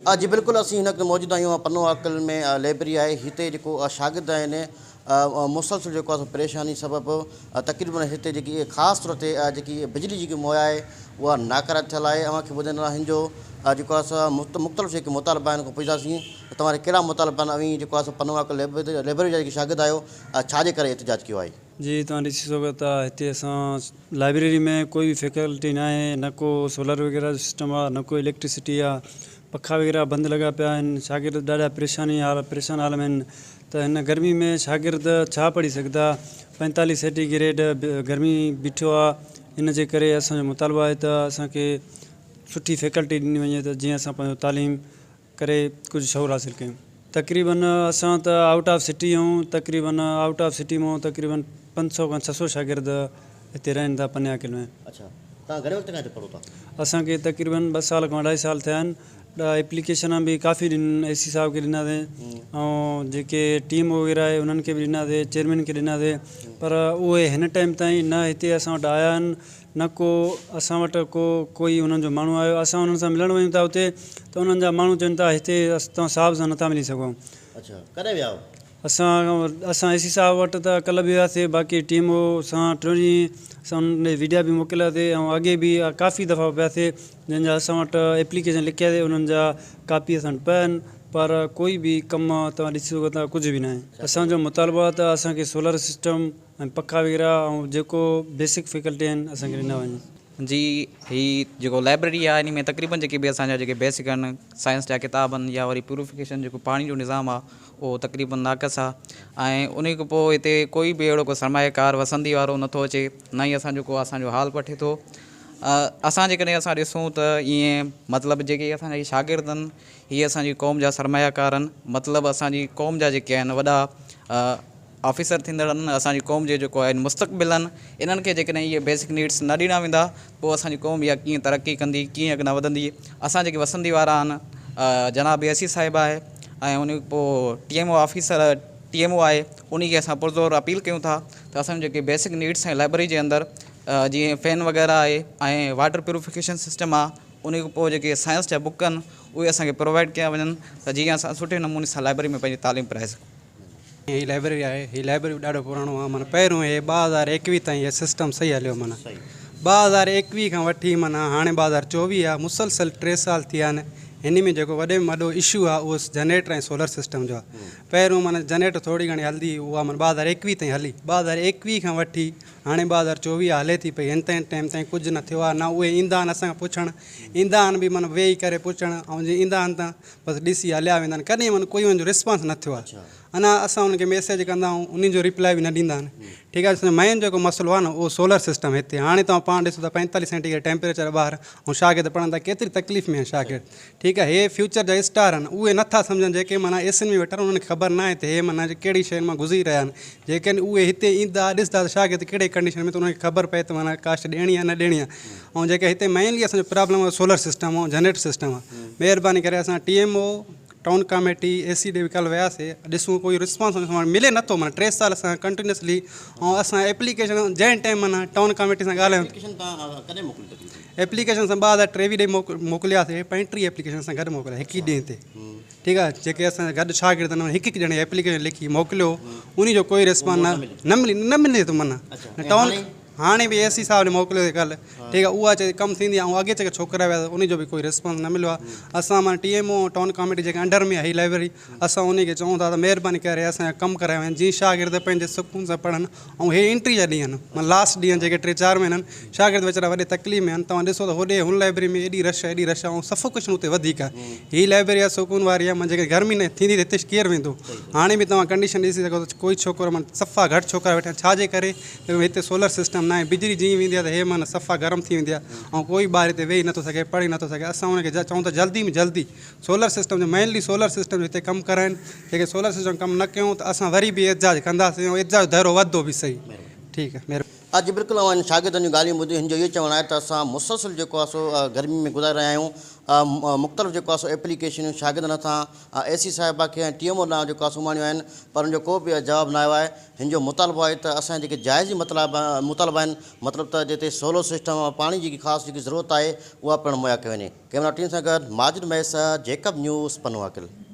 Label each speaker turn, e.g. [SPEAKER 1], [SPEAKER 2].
[SPEAKER 1] जी बिल्कुल असीं हिन वक़्तु मौजूदु आहियूं पन्नो आकल में लाइब्रेरी आहे। हिते जेको शागिर्द आहिनि मुसलसल जेको आहे परेशानी सबबु तक़रीबन हिते जेकी ख़ासि तौर ते जेकी बिजली जेकी मुहैया आहे उहा नाकारा थियल आहे। अव्हांखे ॿुधाईंदा हिन जो जेको आहे असां मुख़्तलिफ़ जेके मुतालबा आहिनि पुछंदासीं त तव्हांखे कहिड़ा मुतालबा आहिनि ऐं जेको आहे पन्नो आकल लाइब्रेरी जा जेके शागिर्द आहियो छाजे करे एहतिजाज कयो आहे?
[SPEAKER 2] जी तव्हां ॾिसी सघो था हिते असां लाइब्रेरी में कोई बि फैकल्टी न आहे, न को सोलर वग़ैरह जो सिस्टम आहे, न को इलेक्ट्रिसिटी आहे, पखा वग़ैरह बंदि लॻा पिया आहिनि। शागिर्द ॾाढा परेशान हाल में आहिनि। त हिन गर्मी में शागिर्द छा पढ़ी सघंदा? 45 सेंटीग्रेड गर्मी बीठो आहे। इन जे करे असांजो मुतालबो आहे त असांखे सुठी फैकल्टी ॾिनी वञे त जीअं असां पंहिंजो तालीम करे कुझु शौर हासिल कयूं। तक़रीबन असां त आउट ऑफ सिटी आहियूं। आउट ऑफ सिटी मां तक़रीबन 500 खां 600 शागिर्द हिते रहनि था पन्ने आकिल में।
[SPEAKER 1] अच्छा, तव्हां घणे वक़्त खां हिते पढ़ो था?
[SPEAKER 2] असांखे तक़रीबन 2 साल खां 2.5 साल थिया आहिनि। एप्लीकेशन बि काफ़ी AC साहब खे ॾिनासीं ऐं जेके टीम वग़ैरह आहे उन्हनि खे बि ॾिनासीं, चेयरमैन खे ॾिनासीं, पर उहे हिन टाइम ताईं न हिते असां वटि आया आहिनि, न को असां वटि कोई उन्हनि जो माण्हू आयो। असां उन्हनि सां मिलणु वञूं था हुते त उन्हनि जा माण्हू चवनि था हिते तव्हां साहब सां नथा मिली सघूं।
[SPEAKER 1] अच्छा, कॾहिं विया?
[SPEAKER 2] असां AC साहब वटि त कल्ह बि वियासीं, बाक़ी टीम सां 3 ॾींहं असां उन वीडिया बि मोकिलियासीं ऐं अॻे बि काफ़ी दफ़ा पियासीं जंहिंजा असां वटि एप्लीकेशन लिखियासीं, उन्हनि जा कापी असां वटि पिया आहिनि, पर कोई बि कमु तव्हां ॾिसी सघो था कुझु बि न आहे। असांजो मुतालबो आहे त असांखे सोलर सिस्टम ऐं पखा वग़ैरह ऐं जेको बेसिक फैकल्टी आहिनि असांखे ॾिना वञे।
[SPEAKER 3] जी ही जेको लाइब्रेरी आहे इन में तक़रीबन जेके बि असांजा जेके बेसिक आहिनि साइंस जा किताब आहिनि या वरी प्यूरिफिकेशन जेको पाणी जो निज़ाम आहे उहो तक़रीबन नाक़स आहे। ऐं उन खां पोइ हिते कोई बि अहिड़ो को सरमाएकार वसंदी वारो नथो अचे, न ई असांजो हाल पठे थो। असां जेकॾहिं असां ॾिसूं त ईअं मतिलबु जेके असांजा ही शागिर्द आहिनि हीअ असांजी क़ौम जा सरमायाकार आहिनि। मतिलबु असांजी क़ौम जा जेके आहिनि वॾा ऑफिसर थींदड़नि, असांजी क़ौम जे जेको आहिनि मुस्तक़बिल आहिनि। इन्हनि खे जेकॾहिं इहे बेसिक नीड्स न ॾिना वेंदा पोइ असांजी क़ौम इहा कीअं तरक़ी कंदी, कीअं अॻियां वधंदी। असां जेके वसंदी वारा आहिनि जनाब AC साहिबु आहे ऐं उन पोइ TMO आहे, उन खे असां पुरज़ोर अपील कयूं था त असांजो जेके बेसिक नीड्स आहिनि लाइब्रेरी जे अंदरि जीअं फैन वग़ैरह आहे ऐं वाटर प्यूरिफिकेशन सिस्टम आहे, उन खां पोइ जेके साइंस जा बुक आहिनि उहे असांखे प्रोवाइड कया वञनि त जीअं असां सुठे नमूने सां लाइब्रेरी में पंहिंजी तालीम पढ़ाए सघूं।
[SPEAKER 4] ही लाइब्रेरी आहे, ही लाइब्रेरी ॾाढो पुराणो आहे। माना पहिरियों हे 2021 ताईं इहो सिस्टम सही हलियो। माना 2021 खां वठी माना हाणे 2024 आहे, मुसलसल 3 साल थी विया आहिनि। हिन में जेको वॾे में वॾो इशू आहे उहो जनरेटर ऐं सोलर सिस्टम जो आहे। पहिरियों माना जनरेटर थोरी घणी हलंदी, उहा माना 2021 ताईं हली। 2021 खां वठी हाणे 2024 हले थी पई। हिन ताईं टाइम ताईं कुझु न थियो आहे। न उहे ईंदा आहिनि असांखे पुछणु, ईंदा आहिनि बि माना वेही करे पुछणु, ऐं जीअं ईंदा आहिनि त बसि ॾिसी हलिया वेंदा आहिनि। कॾहिं माना कोई हुनजो रिस्पॉन्स न थियो आहे। अञा असां उनखे मैसेज कंदा आहियूं, उन जो रिप्लाई बि न ॾींदा आहिनि। ठीकु आहे, मेन जेको मसइलो आहे न उहो सोलर सिस्टम हिते। हाणे तव्हां पाण ॾिसो था 45 सेंटीग्रेड टेम्परेचर ॿार ऐं शागिर्द पढ़ंदा, केतिरी तकलीफ़ में आहिनि शागिर्द। ठीकु आहे, हे फ्यूचर जा स्टार आहिनि, उहे नथा सम्झनि जेके माना एसियुनि में वेठा, उन्हनि खे ख़बर न आहे त हे माना कहिड़ी शइ मां गुज़री रहिया आहिनि। जेके उहे हिते ईंदा ॾिसंदा त शागिर्द कहिड़े कंडीशन में, त उन्हनि खे ख़बर पए त माना कास्ट ॾियणी आहे न ॾियणी आहे। ऐं जेके हिते मेनली असांजो प्रॉब्लम आहे सोलर सिस्टम ऐं जनरेटर सिस्टम आहे। महिरबानी करे असां TMO टाउन कमेटी AC ॾे बि कल्ह वियासीं, ॾिसूं कोई रिस्पॉन्स मिले नथो। माना 3 साल असां कंटिन्यूसली ऐं असां एप्लीकेशन जंहिं टाइम माना टाउन कमेटी सां ॻाल्हायूं, एप्लीकेशन सां 2023 ॾे मोकिलियासीं। 35 एप्लीकेशन सां गॾु मोकिलिया हिकु ई ॾींहं ते। ठीकु आहे, जेके असां गॾु शागिर्द आहिनि हिकु ॼणे एप्लीकेशन लिखी मोकिलियो, उन जो कोई रिस्पॉन्स न मिले थो। माना टाउन हाणे बि AC साहब ने मोकिलियो कल्ह। ठीकु आहे, उहा चए कमु थींदी आहे। ऐं अॻे जेके छोकिरा विया उनजो बि कोई रिस्पॉन्स न मिलियो आहे। असां माना TMO टाउन कमेटी जेके अंडर में आहे हीअ लाइब्रेरी, असां उनखे चऊं था त महिरबानी करे असांजा कमु कराए वञनि, जीअं शागिर्द पंहिंजे सुकून सां पढ़नि। ऐं हे एंट्री जा ॾींहं आहिनि, माना लास्ट ॾींहं जेके 3-4 महीना आहिनि, शागिर्द वीचारा वॾे तकलीफ़ में आहिनि। तव्हां ॾिसो त होॾे हुन लाइब्रेरी में एॾी रश आहे ऐं सफ़ोकेशन हुते वधीक आहे। हीअ लाइब्रेरी आहे सुकून वारी आहे। माना जेके गर्मी न थींदी त हिते केरु वेंदो? हाणे बि तव्हां कंडीशन ॾिसी सघो त कोई छोकिरो माना सफ़ा घटि छोकिरा वेठा आहिनि। छाजे करे? हिते सोलर सिस्टम न आहे। बिजली जीअं वेंदी आहे त हे माना सफ़ा गरम थी वेंदी आहे ऐं कोई ॿार हिते वेही नथो सघे, पढ़ी नथो सघे। असां हुनखे चऊं त जल्दी में जल्दी सोलर सिस्टम जो मेनली सोलर सिस्टम हिते कमु कराइनि। जेके सोलर सिस्टम कमु न कयूं त असां वरी बि एतिजाज कंदासीं ऐं एतिजाज दायरो वधंदो बि सही। ठीकु आहे, महिरबानी।
[SPEAKER 1] जी बिल्कुलु, शागिर्दनि जूं ॻाल्हियूं ॿुधी हिन जो इहो चवणु आहे त असां मुसलसल जेको आहे सो गर्मी में गुज़ारे रहिया आहियूं मुख़्तलिफ़ जेको आहे सो एप्लीकेशनूं शागिर्दनि हथां एसी साहिबा खे ऐं TMO ॾांहुं जेको आहे सुम्हाणियूं आहिनि, पर हुनजो को बि जवाबु न आयो आहे। हिन जो मुतालबो आहे त असांजा जेके जाइज़ी मुतालबा आहिनि, मतिलबु त जिते सोलर सिस्टम पाणी जी ख़ासि जेकी ज़रूरत आहे उहा पिणु मुहैया कई वञे। कैमरा टीम सां गॾु माजिद मैस, जेकब न्यूज़, पनवाकिल।